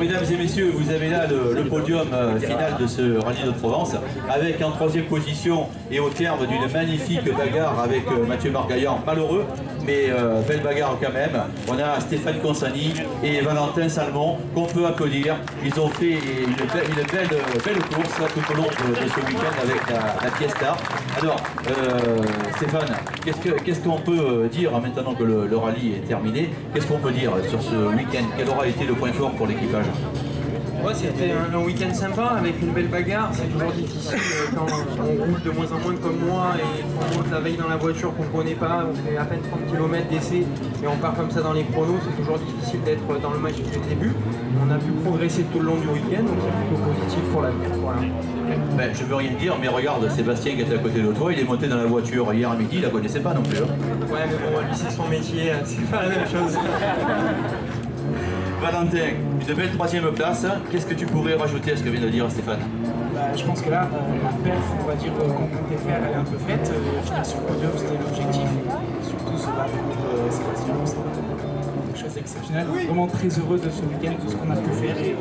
mesdames et messieurs, vous avez là le podium final de ce rallye de Provence, avec en troisième position et au terme d'une magnifique bagarre avec Mathieu Margaillan, malheureux, mais belle bagarre quand même. On a Stéphane Consani et Valentin Salmon qu'on peut applaudir. Ils ont fait une belle course là, tout au long de ce week-end avec la Fiesta. Alors, Stéphane, qu'est-ce qu'on peut dire maintenant que le rallye est terminé? Qu'est-ce qu'on peut dire sur ce week-end? Quel aura été le point fort pour l'équipage? Ouais, c'était un week-end sympa avec une belle bagarre. C'est toujours difficile quand on roule de moins en moins comme moi et qu'on monte la veille dans la voiture qu'on ne connaît pas, on fait à peine 30 km d'essai et on part comme ça dans les chronos. C'est toujours difficile d'être dans le match dès le début. On a pu progresser tout le long du week-end, donc c'est plutôt positif pour l'avenir. Voilà. Ben, je veux rien dire, mais regarde Sébastien qui était à côté de toi, il est monté dans la voiture hier à midi, il la connaissait pas non plus. Hein. Ouais, mais bon, lui c'est son métier, c'est pas la même chose. Valentin, une belle troisième place. Qu'est-ce que tu pourrais rajouter à ce que vient de dire Stéphane? Je pense que là, la perf, on va dire, qu'on comptait faire, elle est un peu faite. Finir sur le podium, c'était l'objectif. Et surtout, se battre contre Sébastien, c'était quelque chose d'exceptionnel. Vraiment très heureux de ce week-end, de ce qu'on a pu faire. Et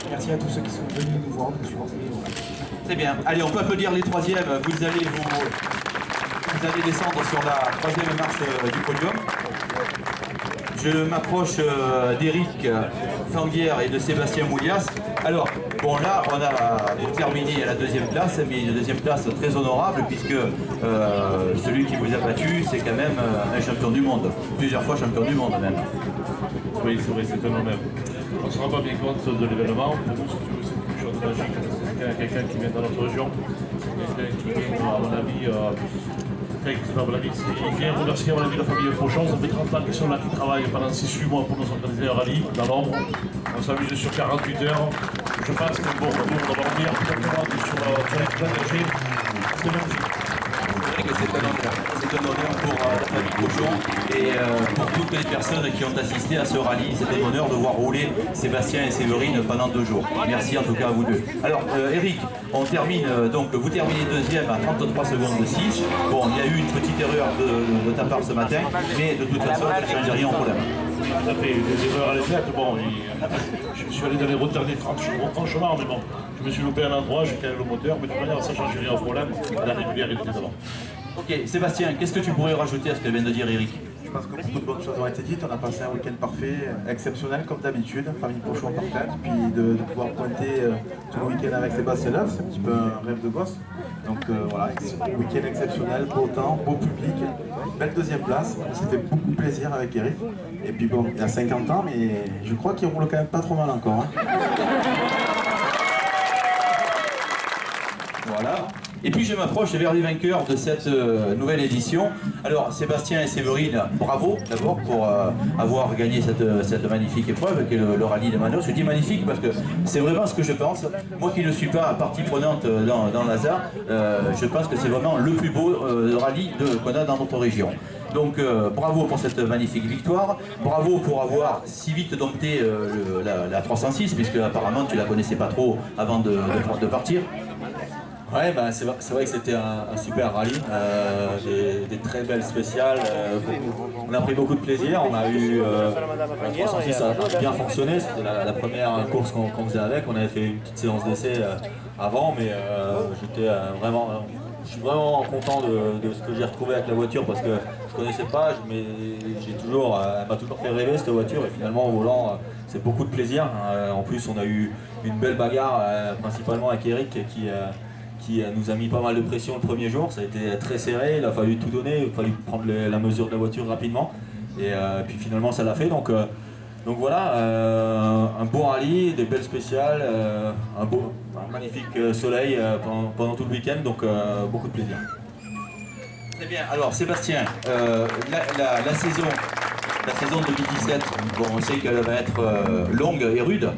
merci à tous ceux qui sont venus nous voir, nous supporter. Voilà. Très bien. Allez, on peut applaudir les troisièmes. Vous allez descendre sur la troisième marche du podium. Je m'approche d'Éric Fanguière et de Sébastien Moulias. Alors, bon là, on a terminé à la deuxième place, mais une deuxième place très honorable, puisque celui qui vous a battu, c'est quand même un champion du monde. Plusieurs fois champion du monde même. Oui, c'est vrai, c'est un honneur. On ne se rend pas bien compte de l'événement. Pour nous, c'est quelque chose de magique, parce que c'est quelqu'un qui vient de notre région. Quelqu'un qui vient, à mon avis, il vient remercier à mon avis la famille Fauchon. Ça fait 30 ans qu'ils sont là, qui travaillent pendant 6-8 mois pour nous organiser un rallye dans l'ombre. On s'amuse sur 48 heures. Je pense que bon, on va revenir complètement sur les plans d'âgé. C'est magnifique. C'est un honneur pour la famille Cochon et pour toutes les personnes qui ont assisté à ce rallye. C'est un honneur de voir rouler Sébastien et Séverine pendant 2 jours. Merci en tout cas à vous deux. Alors Eric, on termine donc, vous terminez deuxième à 33 secondes de 6. Bon, il y a eu une petite erreur de ta part ce matin, mais de toute façon, ça ne change rien au problème. Oui, tout à fait, des erreurs à les faire. Bon, je suis allé dans les routes derniers tranchements, mais bon, je me suis loupé à un endroit, j'ai calé le moteur, mais de toute manière, ça ne change rien au problème. La régulière, il était devant. Ok, Sébastien, qu'est-ce que tu pourrais rajouter à ce que vient de dire Eric? Je pense que beaucoup de bonnes choses ont été dites. On a passé un week-end parfait, exceptionnel comme d'habitude, famille Pochon parfaite. Puis de pouvoir pointer tout le week-end avec Sébastien Love, c'est un petit peu un rêve de gosse. Donc voilà, week-end exceptionnel, beau temps, beau public, belle deuxième place. C'était beaucoup de plaisir avec Eric. Et puis bon, il a 50 ans, mais je crois qu'il roule quand même pas trop mal encore. Hein. Voilà. Et puis je m'approche vers les vainqueurs de cette nouvelle édition. Alors Sébastien et Séverine, bravo d'abord pour avoir gagné cette magnifique épreuve qui est le rallye de Manos. Je dis magnifique parce que c'est vraiment ce que je pense. Moi qui ne suis pas partie prenante dans l'Azar, je pense que c'est vraiment le plus beau rallye qu'on a dans notre région. Donc bravo pour cette magnifique victoire, bravo pour avoir si vite dompté la 306, puisque apparemment tu la connaissais pas trop avant de partir. Ouais, bah, c'est vrai que c'était un super rallye, des très belles spéciales, on a pris beaucoup de plaisir, on a eu la 306 ça a bien fonctionné, c'était la première course qu'on faisait avec, on avait fait une petite séance d'essai avant, mais je suis vraiment content de ce que j'ai retrouvé avec la voiture parce que je connaissais pas, mais elle m'a toujours fait rêver cette voiture et finalement au volant c'est beaucoup de plaisir. En plus on a eu une belle bagarre principalement avec Eric qui nous a mis pas mal de pression le premier jour, ça a été très serré, il a fallu tout donner, il a fallu prendre la mesure de la voiture rapidement et puis finalement ça l'a fait. Donc voilà, un beau rallye, des belles spéciales, un magnifique soleil pendant tout le week-end, donc beaucoup de plaisir. Très bien, alors Sébastien, la saison 2017, bon, on sait qu'elle va être longue et rude.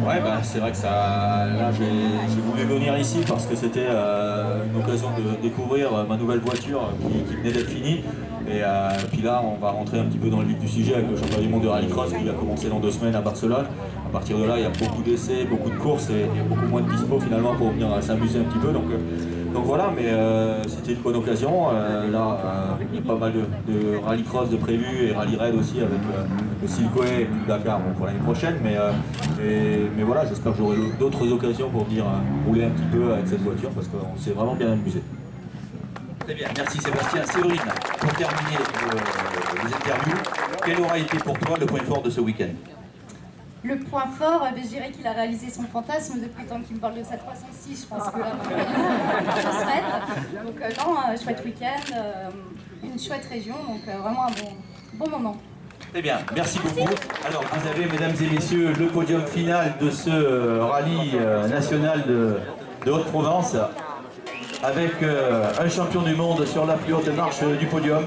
Ouais, bah, c'est vrai que là j'ai voulu venir ici parce que c'était une occasion de découvrir ma nouvelle voiture qui venait d'être finie. Et puis là, on va rentrer un petit peu dans le vif du sujet avec le championnat du monde de rallycross qui va commencer dans 2 semaines à Barcelone. À partir de là, il y a beaucoup d'essais, beaucoup de courses et beaucoup moins de dispo finalement pour venir s'amuser un petit peu. Donc Donc voilà, mais c'était une bonne occasion. Là, il y a pas mal de rallycross de prévu et rally raid aussi avec le Silkoé et puis le Dakar pour l'année prochaine. Mais voilà, j'espère que j'aurai d'autres occasions pour venir rouler un petit peu avec cette voiture parce qu'on s'est vraiment bien amusé. Très bien, merci Sébastien. Séverine, pour terminer les interviews, quel aura été pour toi le point fort de ce week-end? Le point fort, je dirais qu'il a réalisé son fantasme depuis le temps qu'il me parle de sa 306. Je pense que là, chose faite. Donc non, chouette week-end, une chouette région, donc vraiment un bon moment. Très bien, merci beaucoup. Alors vous avez, mesdames et messieurs, le podium final de ce rallye national de Haute-Provence avec un champion du monde sur la plus haute marche du podium.